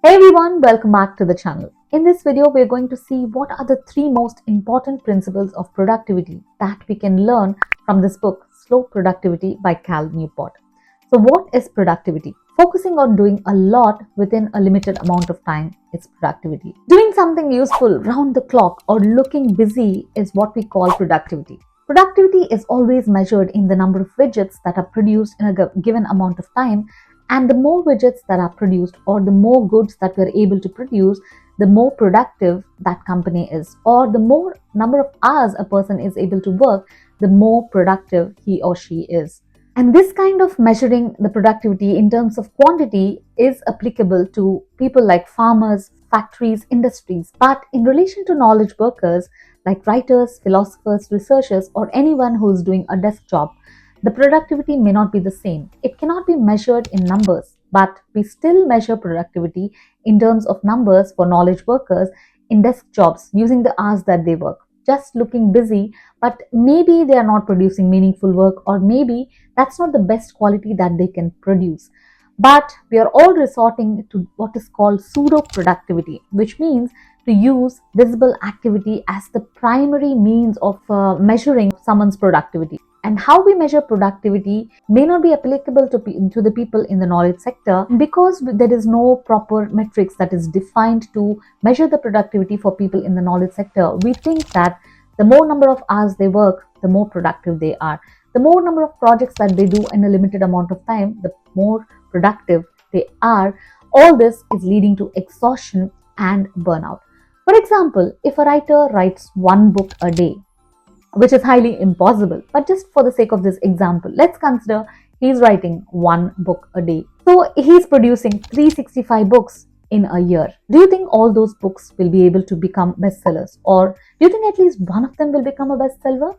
Hey everyone, welcome back to the channel. In this video, we're going to see what are the three most important principles of productivity that we can learn from this book, Slow Productivity by Cal Newport. So what is productivity? Focusing on doing a lot within a limited amount of time is productivity. Doing something useful round the clock or looking busy is what we call productivity. Productivity is always measured in the number of widgets that are produced in a given amount of time. And the more widgets that are produced or the more goods that we're able to produce, the more productive that company is, or the more number of hours a person is able to work, the more productive he or she is. And this kind of measuring the productivity in terms of quantity is applicable to people like farmers, factories, industries. But in relation to knowledge workers like writers, philosophers, researchers, or anyone who is doing a desk job, the productivity may not be the same. It cannot be measured in numbers, but we still measure productivity in terms of numbers for knowledge workers in desk jobs using the hours that they work. Just looking busy, but maybe they are not producing meaningful work, or maybe that's not the best quality that they can produce. But we are all resorting to what is called pseudo productivity, which means to use visible activity as the primary means of measuring someone's productivity. And how we measure productivity may not be applicable to the people in the knowledge sector because there is no proper metrics that is defined to measure the productivity for people in the knowledge sector. We think that the more number of hours they work, the more productive they are. The more number of projects that they do in a limited amount of time, the more productive they are. All this is leading to exhaustion and burnout. For example, if a writer writes one book a day, which is highly impossible, but just for the sake of this example, let's consider he's writing one book a day. So he's producing 365 books in a year. Do you think all those books will be able to become bestsellers? Or do you think at least one of them will become a bestseller?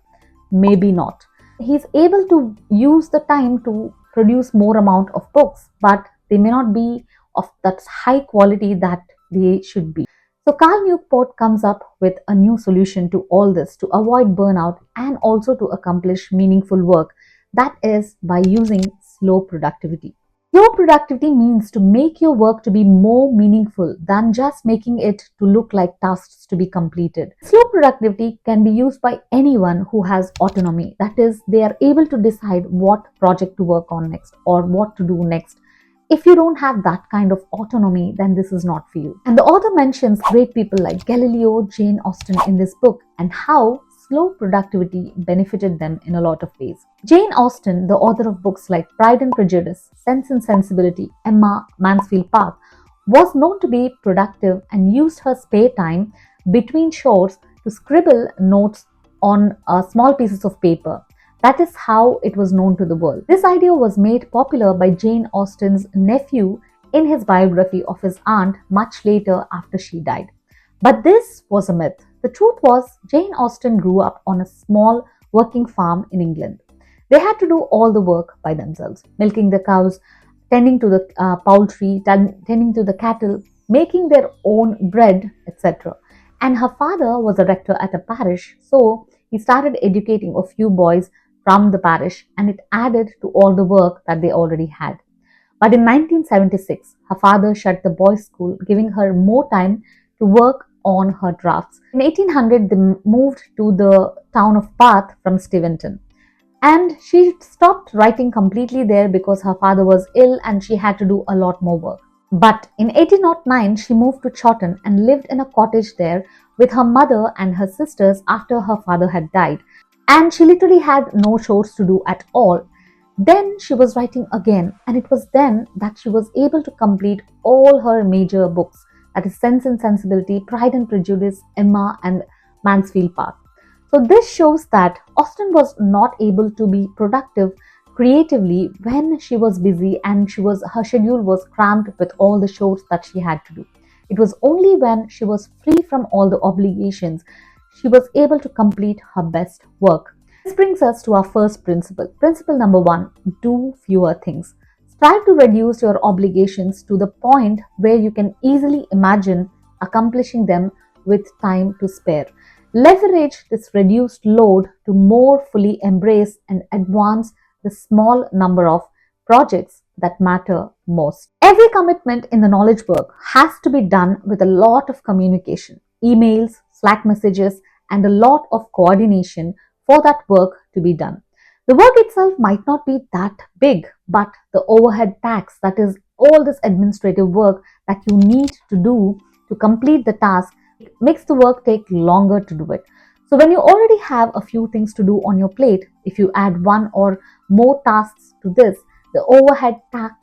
Maybe not. He's able to use the time to produce more amount of books, but they may not be of that high quality that they should be. So Cal Newport comes up with a new solution to all this to avoid burnout and also to accomplish meaningful work. That is by using slow productivity. Slow productivity means to make your work to be more meaningful than just making it to look like tasks to be completed. Slow productivity can be used by anyone who has autonomy. That is, they are able to decide what project to work on next or what to do next. If you don't have that kind of autonomy, then this is not for you. And the author mentions great people like Galileo, Jane Austen in this book and how slow productivity benefited them in a lot of ways. Jane Austen, the author of books like Pride and Prejudice, Sense and Sensibility, Emma, Mansfield Park, was known to be productive and used her spare time between chores to scribble notes on small pieces of paper. That is how it was known to the world. This idea was made popular by Jane Austen's nephew in his biography of his aunt much later after she died. But this was a myth. The truth was, Jane Austen grew up on a small working farm in England. They had to do all the work by themselves, milking the cows, tending to the poultry, tending to the cattle, making their own bread, etc. And her father was a rector at a parish, so he started educating a few boys from the parish, and it added to all the work that they already had. But in 1976, her father shut the boys' school, giving her more time to work on her drafts. In 1800, they moved to the town of Bath from Steventon. And she stopped writing completely there because her father was ill and she had to do a lot more work. But in 1809, she moved to Chawton and lived in a cottage there with her mother and her sisters after her father had died. And she literally had no chores to do at all. Then she was writing again, and it was then that she was able to complete all her major books, that is Sense and Sensibility, Pride and Prejudice, Emma and Mansfield Park. So this shows that Austen was not able to be productive creatively when she was busy and her schedule was crammed with all the chores that she had to do. It was only when she was free from all the obligations she was able to complete her best work. This brings us to our first principle. Principle number 1, do fewer things. Strive to reduce your obligations to the point where you can easily imagine accomplishing them with time to spare. Leverage this reduced load to more fully embrace and advance the small number of projects that matter most. Every commitment in the knowledge work has to be done with a lot of communication, emails, Slack messages, and a lot of coordination for that work to be done. The work itself might not be that big, but the overhead tax, that is all this administrative work that you need to do to complete the task, makes the work take longer to do it. So when you already have a few things to do on your plate, if you add one or more tasks to this, the overhead tax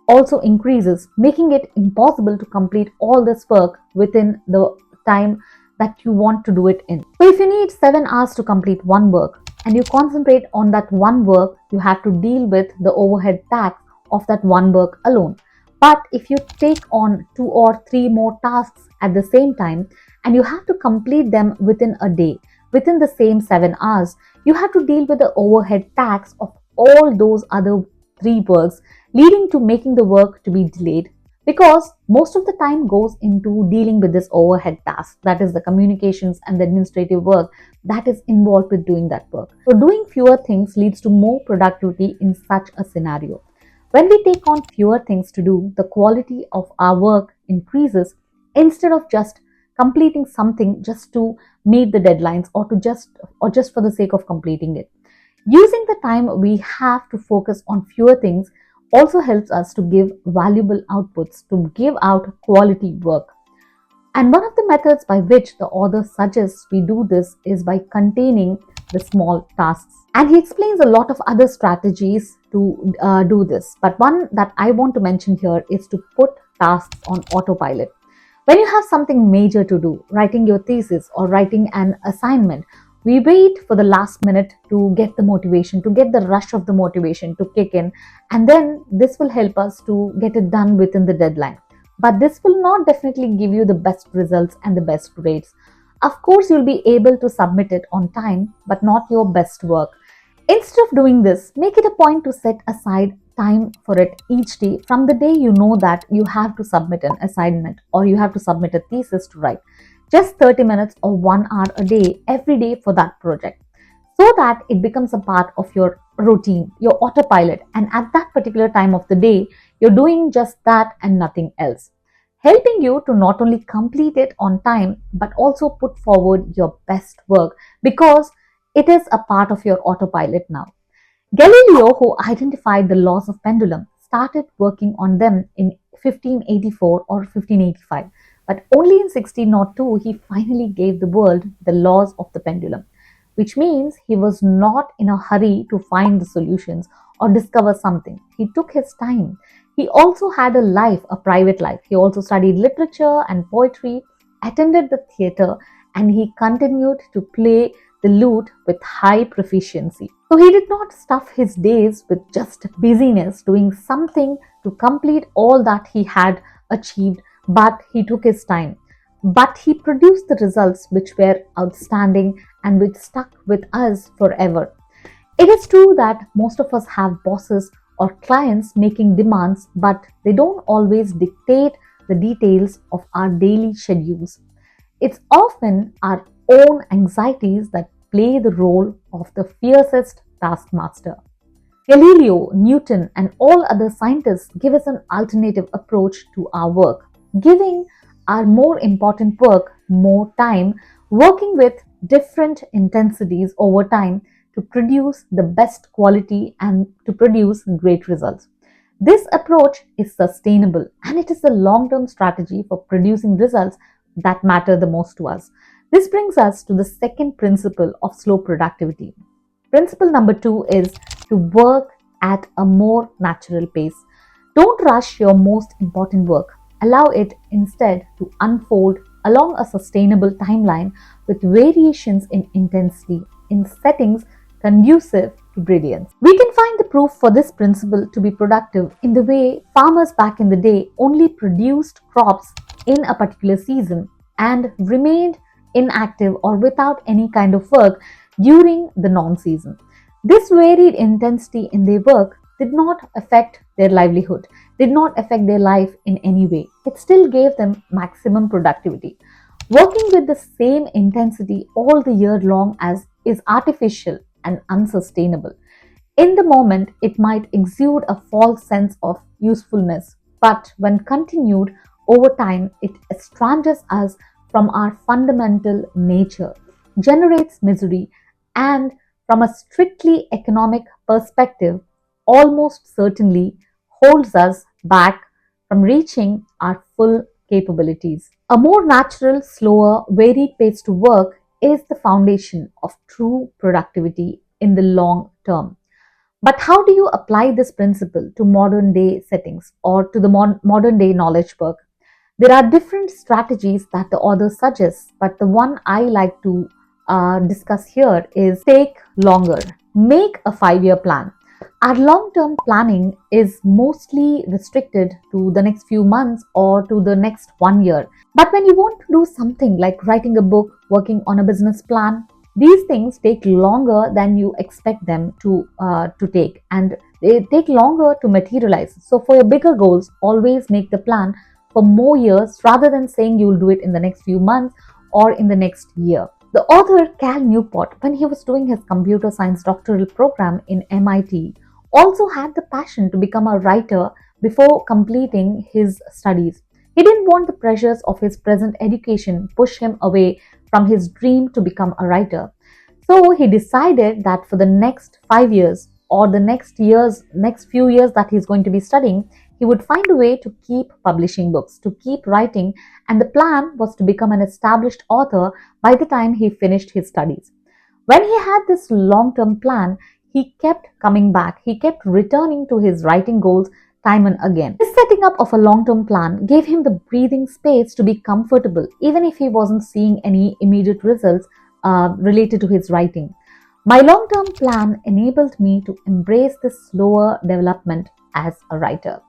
also increases, making it impossible to complete all this work within the time that you want to do it in. So if you need 7 hours to complete one work and you concentrate on that one work, you have to deal with the overhead tax of that one work alone. But if you take on 2 or 3 more tasks at the same time and you have to complete them within a day, within the same 7 hours, you have to deal with the overhead tax of all those other 3 works, leading to making the work to be delayed, because most of the time goes into dealing with this overhead task, that is the communications and the administrative work that is involved with doing that work. So doing fewer things leads to more productivity in such a scenario. When we take on fewer things to do, the quality of our work increases instead of just completing something just to meet the deadlines or just for the sake of completing it. Using the time we have to focus on fewer things also helps us to give valuable outputs, to give out quality work. And one of the methods by which the author suggests we do this is by containing the small tasks. And he explains a lot of other strategies to do this. But one that I want to mention here is to put tasks on autopilot. When you have something major to do, writing your thesis or writing an assignment, we wait for the last minute to get the motivation, to get the rush of the motivation to kick in, and then this will help us to get it done within the deadline. But this will not definitely give you the best results and the best grades. Of course, you'll be able to submit it on time, but not your best work. Instead of doing this, make it a point to set aside time for it each day from the day you know that you have to submit an assignment or you have to submit a thesis to write. Just 30 minutes or 1 hour a day, every day for that project, so that it becomes a part of your routine, your autopilot, and at that particular time of the day, you're doing just that and nothing else, helping you to not only complete it on time, but also put forward your best work because it is a part of your autopilot now. Galileo, who identified the laws of pendulum, started working on them in 1584 or 1585. But only in 1602 he finally gave the world the laws of the pendulum, which means he was not in a hurry to find the solutions or discover something. He took his time. He also had a life, a private life. He also studied literature and poetry, attended the theatre, and he continued to play the lute with high proficiency. So he did not stuff his days with just busyness, doing something to complete all that he had achieved, but he took his time. But he produced the results which were outstanding and which stuck with us forever. It is true that most of us have bosses or clients making demands, but they don't always dictate the details of our daily schedules. It's often our own anxieties that play the role of the fiercest taskmaster. Galileo, Newton, and all other scientists give us an alternative approach to our work, giving our more important work more time, working with different intensities over time to produce the best quality and to produce great results. This approach is sustainable and it is a long-term strategy for producing results that matter the most to us. This brings us to the second principle of slow productivity. Principle number 2 is to work at a more natural pace. Don't rush your most important work. Allow it instead to unfold along a sustainable timeline with variations in intensity in settings conducive to brilliance. We can find the proof for this principle to be productive in the way farmers back in the day only produced crops in a particular season and remained inactive or without any kind of work during the non-season. This varied intensity in their work did not affect their livelihood, did not affect their life in any way. It still gave them maximum productivity. Working with the same intensity all the year long as is artificial and unsustainable. In the moment, it might exude a false sense of usefulness, but when continued over time, it estranges us from our fundamental nature, generates misery, and from a strictly economic perspective, almost certainly holds us back from reaching our full capabilities. A more natural, slower, varied pace to work is the foundation of true productivity in the long term. But how do you apply this principle to modern day settings or to the modern day knowledge work? There are different strategies that the author suggests, but the one I like to discuss here is take longer. Make a 5 year plan. Our long term planning is mostly restricted to the next few months or to the next 1 year. But when you want to do something like writing a book, working on a business plan, these things take longer than you expect them to take, and they take longer to materialize. So for your bigger goals, always make the plan for more years rather than saying you'll do it in the next few months or in the next year. The author Cal Newport, when he was doing his computer science doctoral program in MIT, also had the passion to become a writer before completing his studies. He didn't want the pressures of his present education push him away from his dream to become a writer. So he decided that for the next 5 years or the next few years that he's going to be studying, he would find a way to keep publishing books, to keep writing, and the plan was to become an established author by the time he finished his studies. When he had this long-term plan, he kept coming back. He kept returning to his writing goals time and again. This setting up of a long-term plan gave him the breathing space to be comfortable, even if he wasn't seeing any immediate results related to his writing. My long-term plan enabled me to embrace this slower development as a writer.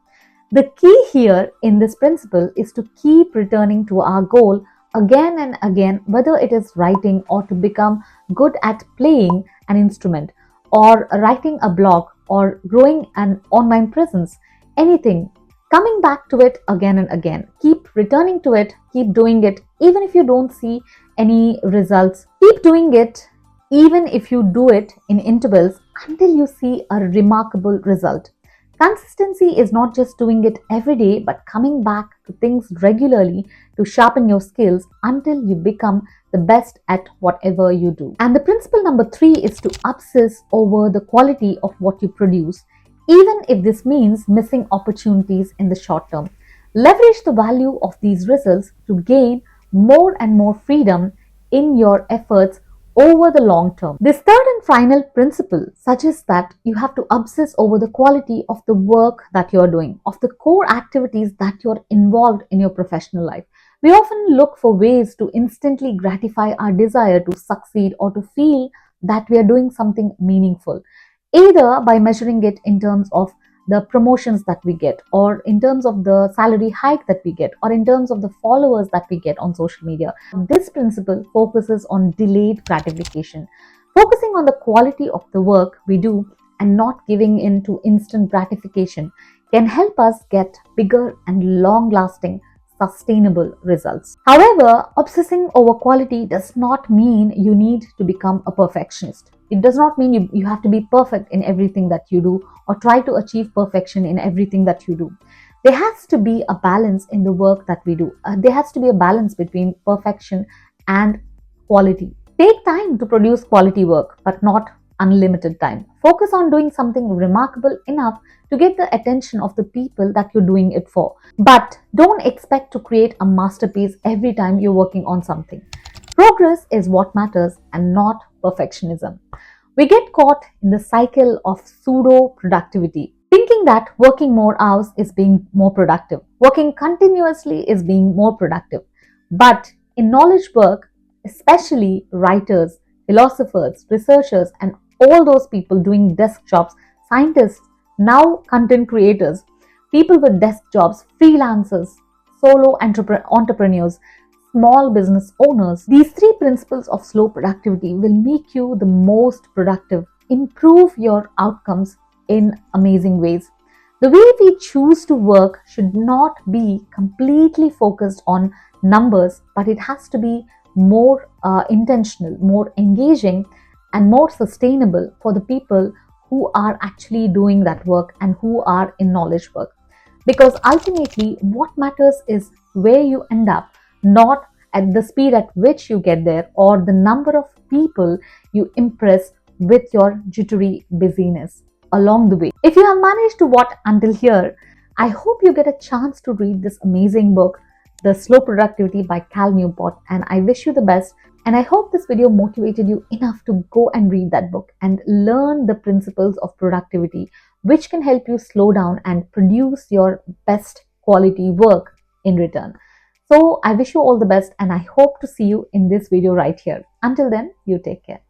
The key here in this principle is to keep returning to our goal again and again, whether it is writing or to become good at playing an instrument or writing a blog or growing an online presence, anything. Coming back to it again and again. Keep returning to it, keep doing it, even if you don't see any results. Keep doing it, even if you do it in intervals until you see a remarkable result. Consistency is not just doing it every day, but coming back to things regularly to sharpen your skills until you become the best at whatever you do. And the principle number 3 is to obsess over the quality of what you produce, even if this means missing opportunities in the short term. Leverage the value of these results to gain more and more freedom in your efforts over the long term. This third and final principle suggests that you have to obsess over the quality of the work that you're doing, of the core activities that you're involved in your professional life. We often look for ways to instantly gratify our desire to succeed or to feel that we are doing something meaningful, either by measuring it in terms of the promotions that we get, or in terms of the salary hike that we get, or in terms of the followers that we get on social media. This principle focuses on delayed gratification, focusing on the quality of the work we do and not giving in to instant gratification can help us get bigger and long-lasting sustainable results. However, obsessing over quality does not mean you need to become a perfectionist. It does not mean you have to be perfect in everything that you do or try to achieve perfection in everything that you do. There has to be a balance in the work that we do. There has to be a balance between perfection and quality. Take time to produce quality work, but not unlimited time. Focus on doing something remarkable enough to get the attention of the people that you're doing it for. But don't expect to create a masterpiece every time you're working on something. Progress is what matters and not perfectionism. We get caught in the cycle of pseudo productivity, thinking that working more hours is being more productive, working continuously is being more productive. But in knowledge work, especially writers, philosophers, researchers, and all those people doing desk jobs, scientists, now content creators, people with desk jobs, freelancers, solo entrepreneurs, small business owners. These 3 principles of slow productivity will make you the most productive, improve your outcomes in amazing ways. The way we choose to work should not be completely focused on numbers, but it has to be more intentional, more engaging, and more sustainable for the people who are actually doing that work and who are in knowledge work. Because ultimately, what matters is where you end up, not at the speed at which you get there or the number of people you impress with your jittery busyness along the way. If you have managed to watch until here, I hope you get a chance to read this amazing book, The Slow Productivity by Cal Newport, and I wish you the best. And I hope this video motivated you enough to go and read that book and learn the principles of productivity, which can help you slow down and produce your best quality work in return. So I wish you all the best and I hope to see you in this video right here. Until then, you take care.